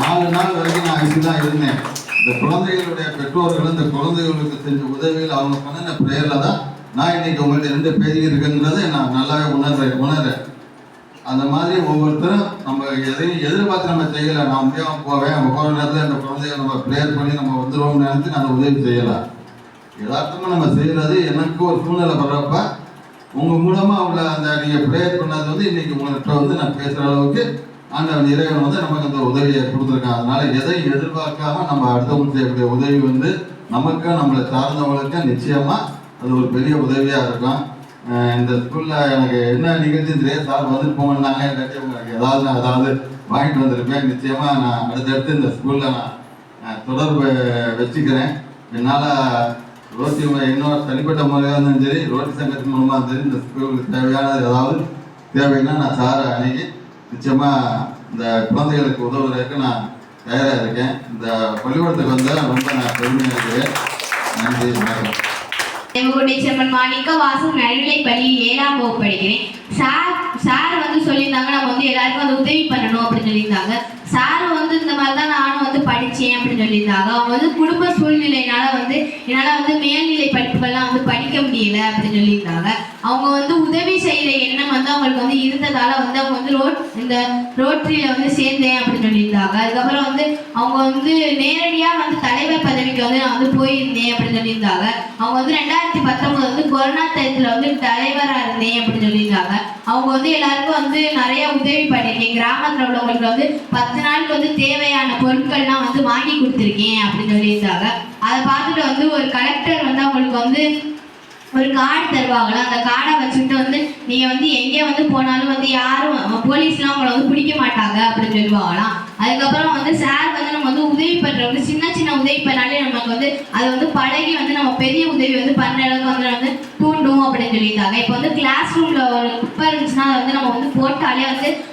4 நாள் வரைக்கும் நான் ஐசி தான் இருந்தேன். இந்த குழந்தைகளுடைய பெற்றோர்கள் இந்த குழந்தைகளுக்கு செஞ்ச உதவியில் அவங்க பண்ணின ப்ரேயரில் தான் நான் இன்னைக்கு உங்கள்கிட்ட 2 பேஜ் இருக்குங்கிறத நான் நல்லாவே உணர்றேன். அந்த மாதிரி ஒவ்வொருத்தரும் நம்ம எதையும் எதிர்பார்த்து நம்ம செய்யலை. நான் முடியாமல் போவேன், நம்ம போகிற நேரத்தில் இந்த குழந்தைகள் நம்ம ப்ரேயர் பண்ணி நம்ம வந்துடுவோம்னு நினைச்சு நான் உதவி செய்யலாம். யதார்த்தமாக நம்ம செய்கிறது எனக்கு ஒரு சூழ்நிலை வர்றப்ப உங்கள் மூலமாக உள்ள அந்த நீங்கள் ப்ரேயர் பண்ணது வந்து இன்னைக்கு உங்கள்கிட்ட நான் பேசுகிற அளவுக்கு ஆண்டவன் இறைவன் நமக்கு அந்த உதவியை கொடுத்துருக்கான். அதனால எதையும் எதிர்பார்க்காம நம்ம அடுத்தவங்க செய்யக்கூடிய உதவி நமக்கு நம்மளை சார்ந்தவங்களுக்கு நிச்சயமாக அது ஒரு பெரிய உதவியாக இருக்கும். இந்த ஸ்கூலில் எனக்கு என்ன நிகழ்ச்சின்னு தெரியாது, சார் வந்துட்டு போங்கன்னாங்க. இல்லாட்டி உங்களுக்கு ஏதாவது வாங்கிட்டு வந்திருப்பேன். நிச்சயமாக நான் அடுத்தடுத்து இந்த ஸ்கூலில் நான் தொடர்பு வச்சுக்கிறேன். என்னால் ரோட்டி இன்னொரு தனிப்பட்ட முறையாக இருந்தாலும் சரி, ரோட்டி சங்கத்தின் மூலமாக சரி, இந்த ஸ்கூலுக்கு தேவையானது ஏதாவது தேவைன்னா நான் சாரை அணுகி நிச்சயமாக இந்த குழந்தைகளுக்கு உதவுறதுக்கு நான் தயாராக இருக்கேன். இந்த பள்ளிக்கூடத்துக்கு வந்தால் ரொம்ப நான் பெருமையாக இருக்கிறேன். நன்றி, வணக்கம். செம்மன் மாணிக்க வாசம் நடுநிலை பள்ளியில் 7ஆம் வகுப்பு படிக்கிறேன். சார் சொல்லியிருந்தாங்க நம்ம எல்லாருக்கும் உதவி பண்ணணும் அப்படின்னு சொல்லியிருந்தாங்க. சார் இந்த மாதிரி தான் நானும் படித்தேன் அப்படின்னு சொல்லியிருந்தாங்க. அவங்க குடும்ப சூழ்நிலையினால என்னால் மேல்நிலை படிப்புகள்லாம் படிக்க முடியல அப்படின்னு சொல்லியிருந்தாங்க. அவங்க உதவி செய்கிற எண்ணம் அவங்களுக்கு இருந்ததால அவங்க இந்த ரோட்டரியில் சேர்ந்தேன் அப்படின்னு சொல்லியிருந்தாங்க. அதுக்கப்புறம் அவங்க நேரடியாக தலைவர் பதவிக்கு நான் போயிருந்தேன் அப்படின்னு சொல்லியிருந்தாங்க. அவங்க 2019 கொரோனா டயத்தில் தலைவராக இருந்தேன் அப்படின்னு சொல்லியிருந்தாங்க. அவங்க எல்லாருக்கும் நிறைய உதவி பண்ணியிருக்கேன். கிராமத்தில் உள்ளவங்களுக்கு 10 நாளுக்கு தேவையான பொருட்கள்லாம் வாங்கி கொடுத்துருக்கேன் அப்படின்னு சொல்லியிருந்தாங்க. அதை பார்த்துட்டு ஒரு கலெக்டர் அவங்களுக்கு ஒரு கார்டு தருவாங்களா, அந்த கார்டை வச்சுட்டு நீங்கள் எங்கே போனாலும் யாரும் போலீஸ்லாம் அவங்கள பிடிக்க மாட்டாங்க அப்படின்னு சொல்லுவாங்களாம். அதுக்கப்புறம் சார் நம்ம உதவி பண்ணுறவங்க சின்ன உதவி பண்ணாலே நமக்கு அது பழகி நம்ம பெரிய உதவி பண்ணுற அளவுக்கு தூண்டும் அப்படின்னு சொல்லியிருந்தாங்க. இப்போ கிளாஸ் ரூமில் ஒரு குப்பை இருந்துச்சுன்னா அதை நம்ம போட்டாலே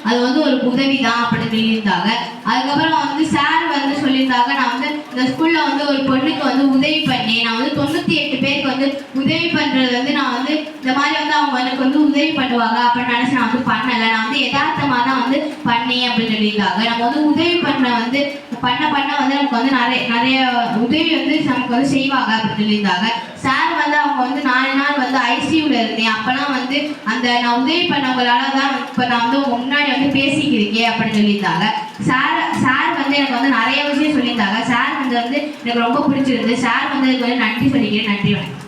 அது ஒரு உதவி தான் அப்படின்னு சொல்லியிருந்தாங்க. அதுக்கப்புறம் சார் சொல்லியிருந்தாங்க, நான் இந்த ஸ்கூலில் ஒரு பொண்ணுக்கு உதவி பண்ணேன். நான் 98 பேருக்கு உதவி பண்ணுறது நான் இந்த மாதிரி அவங்க எனக்கு உதவி பண்ணுவாங்க அப்படின்னு நினச்சி நான் பண்ணலை. நான் யதார்த்தமாக தான் பண்ணேன் அப்படின்னு சொல்லியிருந்தாங்க. நம்ம உதவி பண்ண நமக்கு நிறைய உதவி நமக்கு செய்வாங்க அப்படின்னு சொல்லியிருந்தாங்க. சார் அவங்க 4 நாள் ஐசியூவில் இருந்தேன். அப்போலாம் அந்த நான் உதவி பண்ணவங்களால தான் இப்போ நான் முன்னாடி பேசிக்கிறேன் அப்படின்னு சொல்லியிருந்தாங்க. சார் எனக்கு நிறைய விஷயம் சொல்லியிருந்தாங்க. சார் எனக்கு ரொம்ப பிடிச்சிருந்து. சார் இதுக்கு நன்றி சொல்லிக்கிறேன். நன்றி, வணக்கம்.